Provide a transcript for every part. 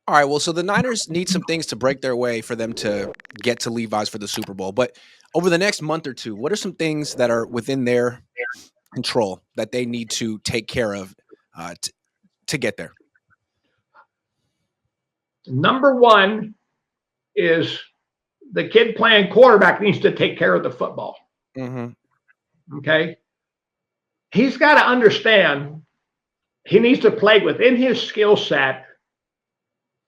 All right. Well, so the Niners need some things to break their way for them to get to Levi's for the Super Bowl. But over the next month or two, what are some things that are within their control that they need to take care of to get there? Number one is the kid playing quarterback needs to take care of the football. Mm-hmm. Okay. He's got to understand he needs to play within his skill set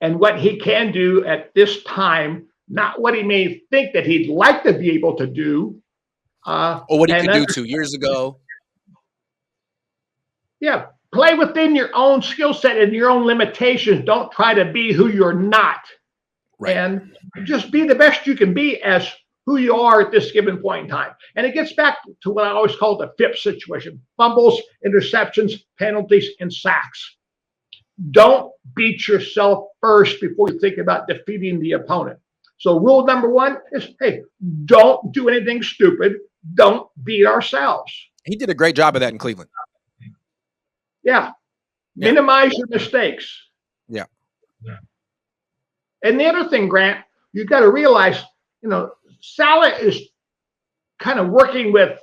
and what he can do at this time, not what he may think that he'd like to be able to do. Or what he And could do 2 years ago. yeah, play within your own skill set and your own limitations. Don't try to be who you're not. Right. And just be the best you can be as who you are at this given point in time. And it gets back to what I always call the FIP situation: fumbles, interceptions, penalties, and sacks. Don't beat yourself first before you think about defeating the opponent. So rule number one is, hey, don't do anything stupid. Don't beat ourselves. He did a great job of that in Cleveland. Yeah. Yeah. Minimize your mistakes. Yeah. And the other thing, Grant, you've got to realize, Salah is kind of working with,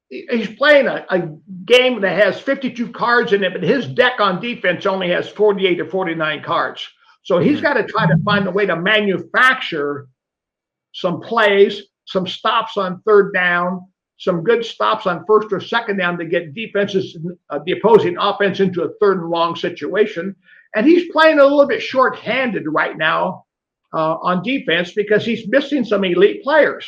he's playing a game that has 52 cards in it, but his deck on defense only has 48 or 49 cards. So he's got to try to find a way to manufacture some plays, some stops on third down, some good stops on first or second down to get defenses, the opposing offense, into a third and long situation. And he's playing a little bit short-handed right now on defense because he's missing some elite players.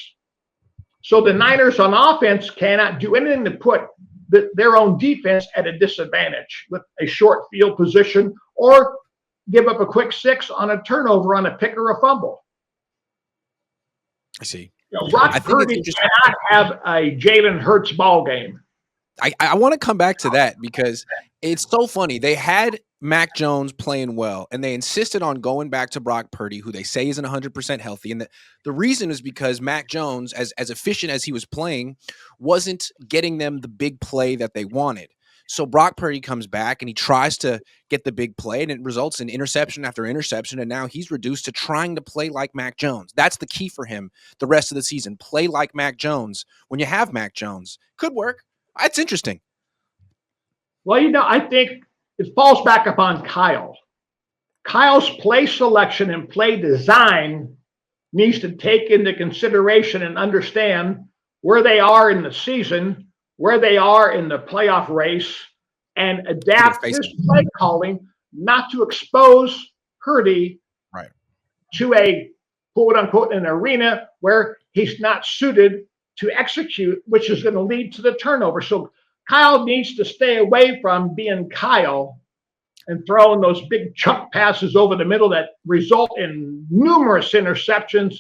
So the Niners on offense cannot do anything to put their own defense at a disadvantage with a short field position or give up a quick six on a turnover on a pick or a fumble. I see. Brock Purdy cannot have a Jalen Hurts ball game. I want to come back to that because it's so funny. They had Mac Jones playing well, and they insisted on going back to Brock Purdy, who they say isn't 100% healthy. And the reason is because Mac Jones, as efficient as he was playing, wasn't getting them the big play that they wanted. So Brock Purdy comes back and he tries to get the big play, and it results in interception after interception. And now he's reduced to trying to play like Mac Jones. That's the key for him the rest of the season. Play like Mac Jones when you have Mac Jones. Could work. That's interesting. Well, I think it falls back upon Kyle. Kyle's play selection and play design needs to take into consideration and understand where they are in the season, where they are in the playoff race, and adapt his play calling not to expose Purdy to a quote-unquote an arena where he's not suited to execute, which is going to lead to the turnover. So Kyle needs to stay away from being Kyle and throwing those big chunk passes over the middle that result in numerous interceptions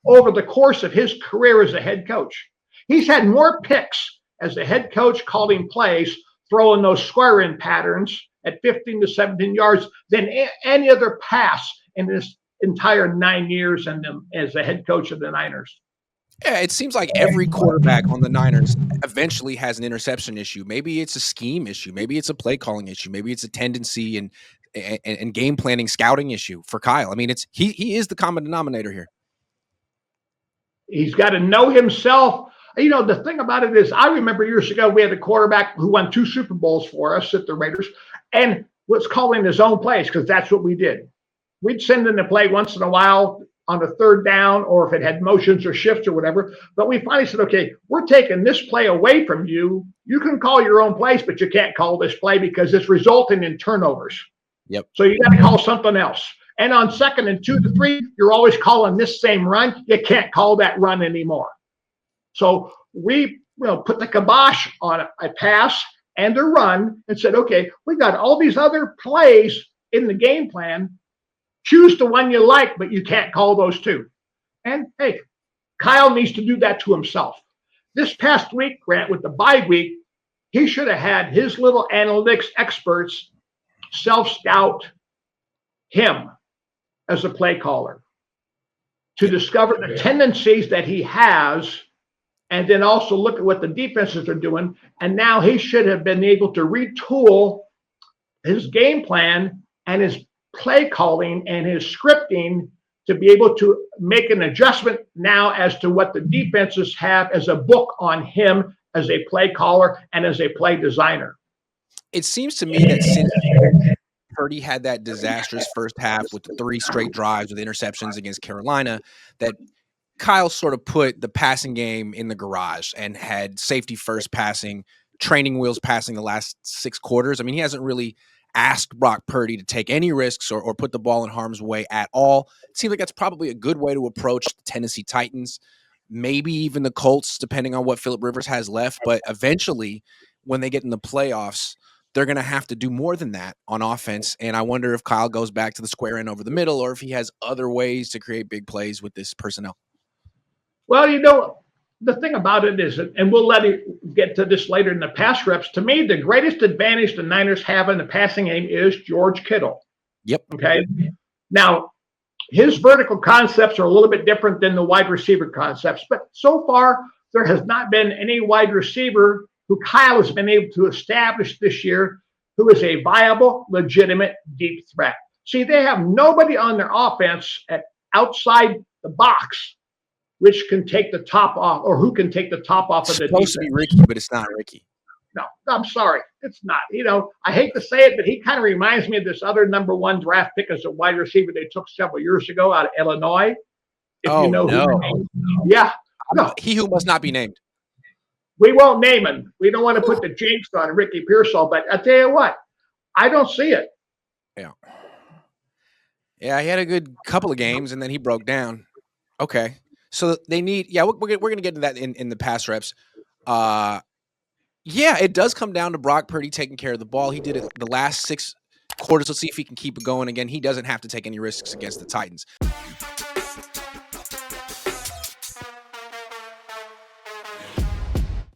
over the course of his career as a head coach. He's had more picks as a head coach calling plays, throwing those square in patterns at 15 to 17 yards than any other pass in his entire 9 years as a head coach of the Niners. Yeah, it seems like every quarterback on the Niners eventually has an interception issue. Maybe it's a scheme issue. Maybe it's a play calling issue. Maybe it's a tendency and game planning, scouting issue for Kyle. I mean, he is the common denominator here. He's got to know himself. The thing about it is, I remember years ago we had a quarterback who won 2 Super Bowls for us at the Raiders and was calling his own plays because that's what we did. We'd send in a play once in a while on a third down, or if it had motions or shifts or whatever. But we finally said, okay, we're taking this play away from you. You can call your own plays, but you can't call this play because it's resulting in turnovers. Yep. So you got to call something else. And on 2nd and 2 to 3, you're always calling this same run. You can't call that run anymore. So we put the kibosh on a pass and a run and said, okay, we got all these other plays in the game plan. Choose the one you like, but you can't call those 2. And hey, Kyle needs to do that to himself. This past week, Grant, with the bye week, he should have had his little analytics experts self-scout him as a play caller to discover the tendencies that he has, and then also look at what the defenses are doing. And now he should have been able to retool his game plan and his play calling and his scripting to be able to make an adjustment now as to what the defenses have as a book on him as a play caller and as a play designer. It seems to me that since Purdy had that disastrous first half with the 3 straight drives with interceptions against Carolina, that Kyle sort of put the passing game in the garage and had safety first passing, training wheels passing the last 6 quarters. I mean, he hasn't really asked Brock Purdy to take any risks or put the ball in harm's way at all. It seems like that's probably a good way to approach the Tennessee Titans, maybe even the Colts, depending on what Phillip Rivers has left. But eventually, when they get in the playoffs, they're going to have to do more than that on offense. And I wonder if Kyle goes back to the square end over the middle or if he has other ways to create big plays with this personnel. Well, the thing about it is, and we'll let it get to this later in the pass reps, to me, the greatest advantage the Niners have in the passing game is George Kittle. Yep. Okay. Now, his vertical concepts are a little bit different than the wide receiver concepts, but so far, there has not been any wide receiver who Kyle has been able to establish this year who is a viable, legitimate deep threat. See, they have nobody on their offense outside the box which can take the top off, or who can take the top off of the defense. It's supposed to be Ricky, but it's not Ricky. No, I'm sorry. It's not. I hate to say it, but he kind of reminds me of this other number 1 draft pick as a wide receiver they took several years ago out of Illinois. If you know no. Yeah. No. He who must not be named. We won't name him. We don't want to put the jinx on Ricky Pearsall, but I tell you what, I don't see it. Yeah. Yeah, he had a good couple of games, and then he broke down. Okay. So they need, we're going to get to that in the pass reps. Yeah, it does come down to Brock Purdy taking care of the ball. He did it the last 6 quarters. Let's see if he can keep it going again. He doesn't have to take any risks against the Titans.